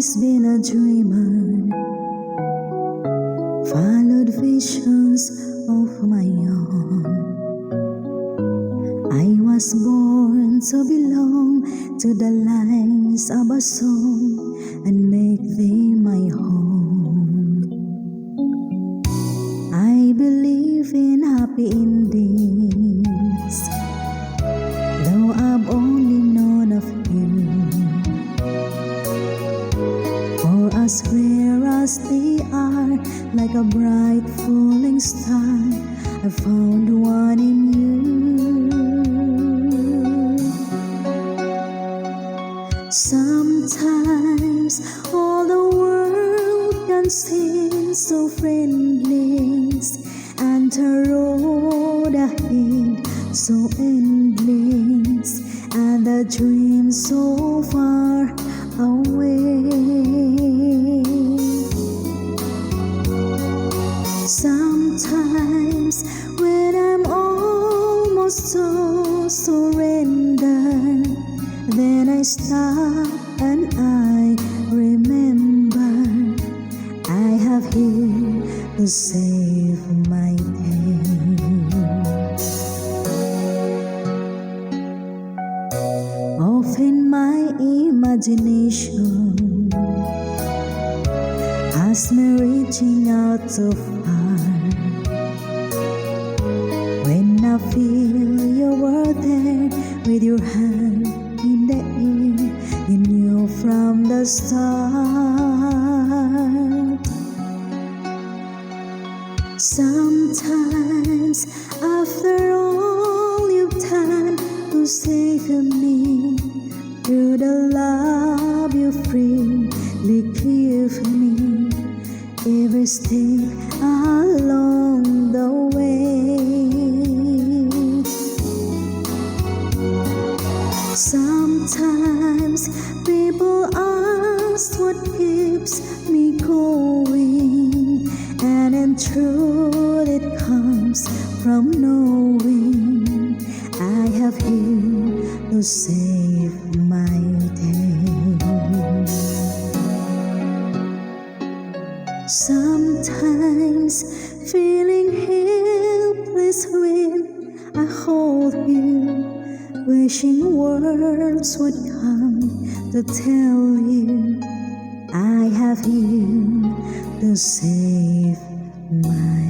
always been a dreamer, followed visions of my own. I was born to belong to the lines of a song and make them my home. I believe in happy endings, though I've only known of you. For as rare as they are, like a bright falling star, I found one in you. Sometimes all the world can seem so friendless, and the road ahead so endless, and the dream so far away. Sometimes when I'm almost so surrendered, then I stop and I remember I have you to save my day. Often my imagination has me reaching out so far. When I feel you were there with your hand in the air, you knew from the start. Sometimes after all you've done to save me, through the love you freely give me, every step along the way. Sometimes people ask what keeps me going, and in truth it comes from knowing I have you to save my day. Sometimes feeling helpless when I hold you, wishing words would come to tell you I have you to save my